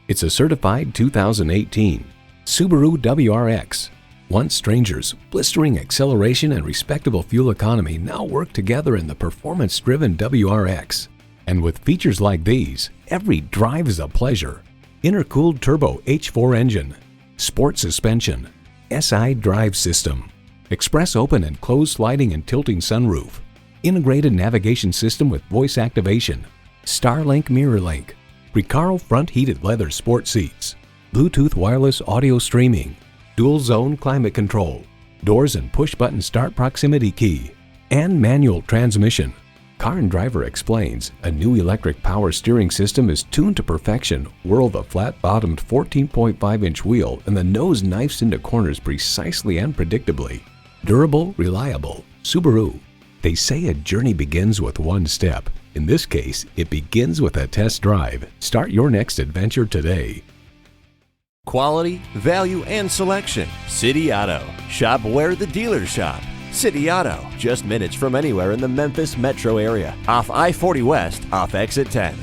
It's a certified 2018 Subaru WRX. Once strangers, blistering acceleration and respectable fuel economy now work together in the performance-driven WRX. And with features like these, every drive is a pleasure. Intercooled turbo H4 engine, sport suspension, SI drive system, express open and closed sliding and tilting sunroof, integrated navigation system with voice activation, Starlink mirror link, Recaro front heated leather sport seats, Bluetooth wireless audio streaming, dual zone climate control, doors and push button start proximity key, and manual transmission. Car and Driver explains a new electric power steering system is tuned to perfection, whirl the flat-bottomed 14.5-inch wheel and the nose knifes into corners precisely and predictably. Durable, reliable, Subaru. They say a journey begins with one step. In this case, it begins with a test drive. Start your next adventure today. Quality, value, and selection. City Auto. Shop where the dealers shop. City Auto, just minutes from anywhere in the Memphis metro area. Off I-40 West, off exit 10.